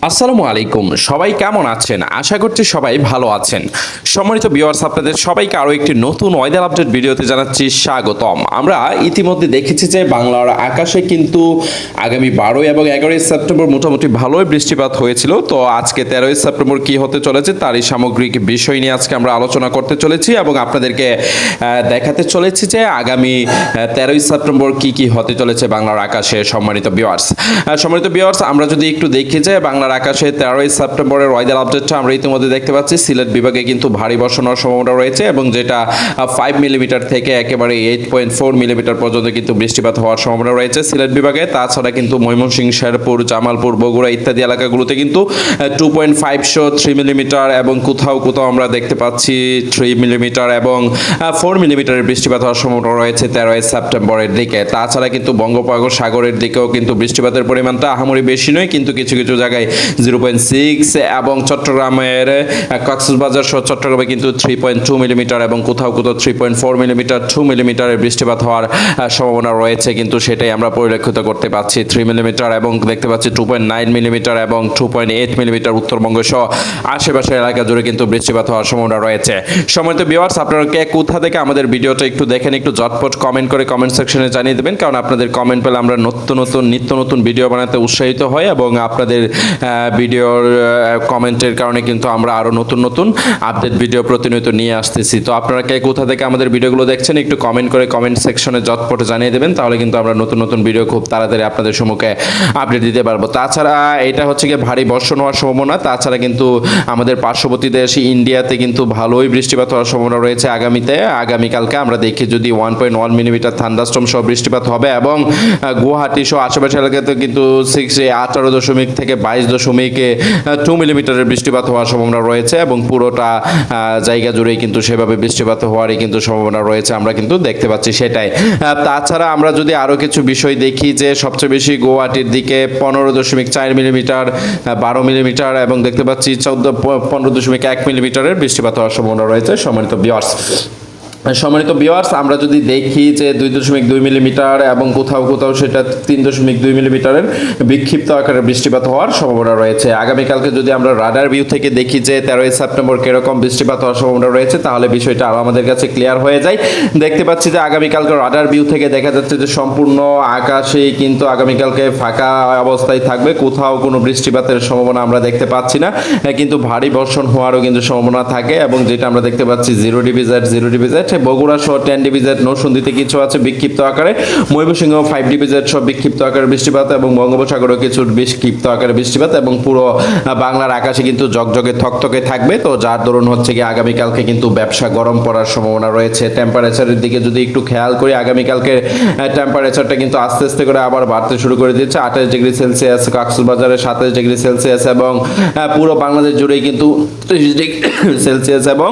আসসালামু আলাইকুম, সবাই কেমন আছেন? আশা করছি সবাই ভালো আছেন। সম্মানিত ভিউয়ার্স, আপনাদের সবাইকে আরও একটি নতুন ওয়েদার আপডেট ভিডিওতে জানাচ্ছি স্বাগতম। আমরা ইতিমধ্যে দেখেছি যে বাংলার আকাশে কিন্তু আগামী 12 এবং 11 সেপ্টেম্বর মোটামুটি ভালোই বৃষ্টিপাত হয়েছিল। তো আজকে 13 সেপ্টেম্বর কি হতে চলেছে তারই সামগ্রিক বিষয় নিয়ে আজকে আমরা আলোচনা করতে চলেছি এবং আপনাদেরকে দেখাতে চলেছি যে আগামী 13 সেপ্টেম্বর কি হতে চলেছে বাংলার আকাশে। সম্মানিত ভিউয়ার্স, আমরা যদি একটু দেখি যে বাংলার আকাশে 13 সেপ্টেম্বরের ওয়েদার আপডেটটা আমরা ইতিমধ্যে দেখতে পাচ্ছি। সিলেট বিভাগে কিন্তু ভারী বর্ষণ হওয়ার সম্ভাবনা রয়েছে এবং যেটা 5 মিলিমিটার থেকে একেবারে 8.4 মিলিমিটার পর্যন্ত কিন্তু বৃষ্টিপাত হওয়ার সম্ভাবনা রয়েছে সিলেট বিভাগে। তাছাড়া কিন্তু ময়মনসিংহ, শেরপুর, জামালপুর, বগুড়া ইত্যাদি এলাকাগুলোতে কিন্তু 2.5 3 মিলিমিটার এবং কোথাও আমরা দেখতে পাচ্ছি 3 মিলিমিটার এবং 4 মিলিমিটারের বৃষ্টিপাত হওয়ার সম্ভাবনা রয়েছে 13 সেপ্টেম্বরের দিকে। তাছাড়া কিন্তু বঙ্গোপসাগরের দিকেও কিন্তু বৃষ্টিপাতের পরিমাণটা আহামরি বেশি নয়, কিন্তু কিছু কিছু জায়গায় 0.6 এবং চট্টগ্রামের কক্সবাজার সহ চট্টগ্রামে কিন্তু 3.2 মিলিমিটার এবং কোথাও 3.4 মিলিমিটার 2 মিলিমিটারের বৃষ্টিপাত হওয়ার সম্ভাবনা রয়েছে, কিন্তু সেটাই আমরা পরিলক্ষিত করতে পাচ্ছি। 3 মিলিমিটার এবং দেখতে পাচ্ছি 2.9 মিলিমিটার এবং 2.8 মিলিমিটার উত্তরবঙ্গ সহ আশেপাশের এলাকা জুড়ে কিন্তু বৃষ্টিপাত হওয়ার সম্ভাবনা রয়েছে। সম্মানিত ভিউয়ার্স, আপনারা কে কোথা থেকে আমাদের ভিডিওটা একটু দেখেন, একটু ঝটপট কমেন্ট করে কমেন্ট সেকশনে জানিয়ে দেবেন, কারণ আপনাদের কমেন্ট পেলে আমরা নিত্য নতুন ভিডিও বানাতে উৎসাহিত হই এবং আপনাদের ভিডিওর কমেন্টের কারণে কিন্তু আমরা আরও নতুন আপডেট ভিডিও প্রতিনিয়ত নিয়ে আসতেছি। তো আপনারা কে কোথা থেকে আমাদের ভিডিওগুলো দেখছেন একটু কমেন্ট করে কমেন্ট সেকশনে ঝটপট জানিয়ে দেবেন, তাহলে কিন্তু আমরা নতুন ভিডিও খুব তাড়াতাড়ি আপনাদের সম্মুখে আপডেট দিতে পারবো। তাছাড়া এটা হচ্ছে গিয়ে ভারী বর্ষণ হওয়ার সম্ভাবনা। তাছাড়া কিন্তু আমাদের পার্শ্ববর্তী দেশ ইন্ডিয়াতে কিন্তু ভালোই বৃষ্টিপাত হওয়ার সম্ভাবনা রয়েছে আগামীকালকে আমরা দেখি যদি 1.1 মিলিমিটার থান্ডারস্টর্ম সহ বৃষ্টিপাত হবে এবং গুয়াহাটি সহ আশেপাশের এলাকাতে কিন্তু 18 থেকে 22.2 মিলিমিটারের বৃষ্টিপাত হওয়ার সম্ভাবনা রয়েছে এবং পুরোটা জায়গা জুড়েই কিন্তু সেভাবে বৃষ্টিপাত হওয়ারই কিন্তু সম্ভাবনা রয়েছে, আমরা কিন্তু দেখতে পাচ্ছি সেটাই। তাছাড়া আমরা যদি আরও কিছু বিষয় দেখি যে সবচেয়ে বেশি গুয়াহাটির দিকে 15.4 মিলিমিটার, 12 মিলিমিটার এবং দেখতে পাচ্ছি 15.1 মিলিমিটারের বৃষ্টিপাত হওয়ার সম্ভাবনা রয়েছে। সম্মানিত ভিউয়ার্স, আমরা যদি দেখি যে 2.2 মিলিমিটার এবং কোথাও সেটা 3.2 মিলিমিটারের বিক্ষিপ্ত আকারের বৃষ্টিপাত হওয়ার সম্ভাবনা রয়েছে। আগামীকালকে যদি আমরা রাডার ভিউ থেকে দেখি যে 13 সেপ্টেম্বর কিরকম বৃষ্টিপাত হওয়ার সম্ভাবনা রয়েছে, তাহলে বিষয়টা আরও আমাদের কাছে ক্লিয়ার হয়ে যায়। দেখতে পাচ্ছি যে আগামীকালকে রাডার ভিউ থেকে দেখা যাচ্ছে যে সম্পূর্ণ আকাশেই কিন্তু আগামীকালকে ফাঁকা অবস্থায় থাকবে, কোথাও কোনো বৃষ্টিপাতের সম্ভাবনা আমরা দেখতে পাচ্ছি না, কিন্তু ভারী বর্ষণ হওয়ারও কিন্তু সম্ভাবনা থাকে এবং যেটা আমরা দেখতে পাচ্ছি 0 ডিভিজেড বগুড়া সহ 10 ডিভিজেড, নরসিংদীতে কিছু আছে বিক্ষিপ্ত আকারে, ময়মনসিংহ 5 ডিভিজেড সহ বিক্ষিপ্ত আকারে বৃষ্টিপাত এবং বঙ্গোপসাগরও কিছু বিক্ষিপ্ত আকারে বৃষ্টিপাত এবং পুরো বাংলার আকাশে কিন্তু জগজগে থকথকে থাকবে। তো যার দরুন হচ্ছে কি আগামীকালকে কিন্তু ব্যবসা গরম পড়ার সম্ভাবনা রয়েছে। টেম্পারেচারের দিকে যদি একটু খেয়াল করি, আগামীকালকে টেম্পারেচারটা কিন্তু আস্তে আস্তে করে আবার বাড়তে শুরু করে দিচ্ছে। 28 ডিগ্রি সেলসিয়াস কক্সবাজারে, 27 ডিগ্রি সেলসিয়াস এবং পুরো বাংলাদেশ জুড়েই কিন্তু 30 ডিগ্রি সেলসিয়াস এবং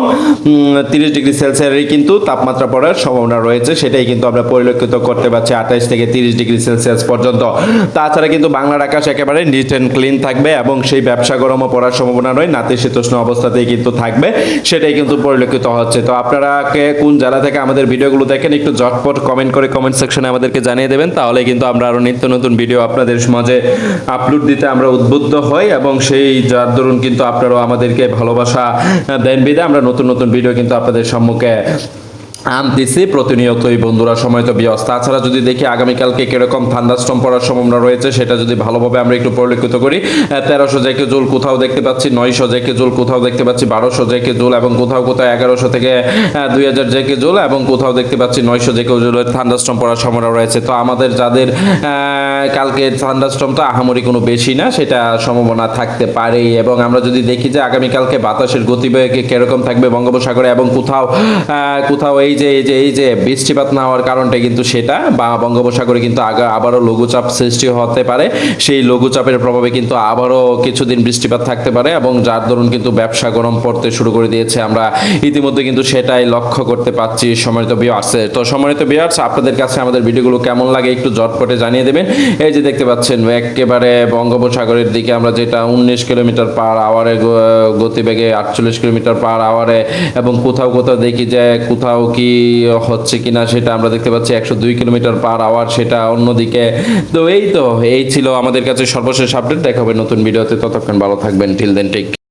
30 ডিগ্রি সেলসিয়াসেরই কিন্তু তাপমাত্রা পড়ার সম্ভাবনা রয়েছে, সেটাই কিন্তু আমরা পরিলক্ষিত করতে পারছি 28 থেকে 30 ডিগ্রি সেলসিয়াস পর্যন্ত। তাছাড়া কিন্তু বাংলার আকাশ একেবারে নিট অ্যান্ড ক্লিন থাকবে এবং সেই ব্যবসা গরমও পড়ার সম্ভাবনা নয়, নাতিশীতোষ্ণ অবস্থাতেই কিন্তু থাকবে, সেটাই কিন্তু পরিলক্ষিত হচ্ছে। তো আপনারা কোন জেলা থেকে আমাদের ভিডিওগুলো দেখেন একটু ঝটপট কমেন্ট করে কমেন্ট সেকশনে আমাদেরকে জানিয়ে দেবেন, তাহলে কিন্তু আমরা আরও নিত্য নতুন ভিডিও আপনাদের মাঝে আপলোড দিতে আমরা উদ্বুদ্ধ হই এবং সেই যার দরুন কিন্তু আপনারাও আমাদেরকে ভালোবাসা দেন বিদে আমরা নতুন ভিডিও কিন্তু আপনাদের সম্মুখে আনতেছি প্রতিনিয়তই বন্ধুরা। সময়ত ভিউয়ার্স, তাছাড়া যদি দেখি আগামীকালকে কিরকম থান্ডারস্টর্ম পড়ার সম্ভাবনা রয়েছে সেটা যদি ভালোভাবে আমরা একটু পরিলক্ষিত করি, 1300 জেকে জুল কোথাও দেখতে পাচ্ছি, 900 জেকে জুল কোথাও দেখতে পাচ্ছি, 1200 জেকে জুল এবং কোথাও 1100 থেকে 2000 জেকে জুল এবং কোথাও দেখতে পাচ্ছি 900 জেকে জুলের থান্ডারস্টর্ম পড়ার সম্ভাবনা রয়েছে। তো আমাদের যাদের কালকে থান্ডারস্টর্মটা আহামরি কোনো বেশি না, সেটা সম্ভাবনা থাকতে পারে এবং আমরা যদি দেখি যে আগামীকালকে বাতাসের গতিবেগ কিরকম থাকবে বঙ্গোপসাগরে এবং কোথাও এই যে বৃষ্টিপাত না হওয়ার কারণটা কিন্তু সেটা বা বঙ্গোপসাগরে কিন্তু আবারও লঘুচাপ সৃষ্টি হতে পারে, সেই লঘুচাপের প্রভাবে কিন্তু আবারও কিছুদিন বৃষ্টিপাত থাকতে পারে এবং যার দরুন কিন্তু ব্যবসা গরম পড়তে শুরু করে দিয়েছে, আমরা ইতিমধ্যে কিন্তু সেটাই লক্ষ্য করতে পারছি। সম্মানিত ভিউয়ার্স, তো সম্মানিত ভিউয়ার্স, আপনাদের কাছে আমাদের ভিডিওগুলো কেমন লাগে একটু ঝটপটে জানিয়ে দেবেন। এই যে দেখতে পাচ্ছেন একেবারে বঙ্গোপসাগরের দিকে আমরা যেটা 19 কিলোমিটার পার আওয়ারে গতিবেগে 48 কিলোমিটার পার আওয়ারে এবং কোথাও দেখি যে কোথাও কি হচ্ছে কিনা সেটা আমরা দেখতে পাচ্ছি 102 কিলোমিটার/আওয়ার, সেটা অন্যদিকে। তো এই ছিল আমাদের কাছে সর্বশেষ আপডেট। দেখা হবে নতুন ভিডিওতে, ততক্ষণ ভালো থাকবেন। Till then take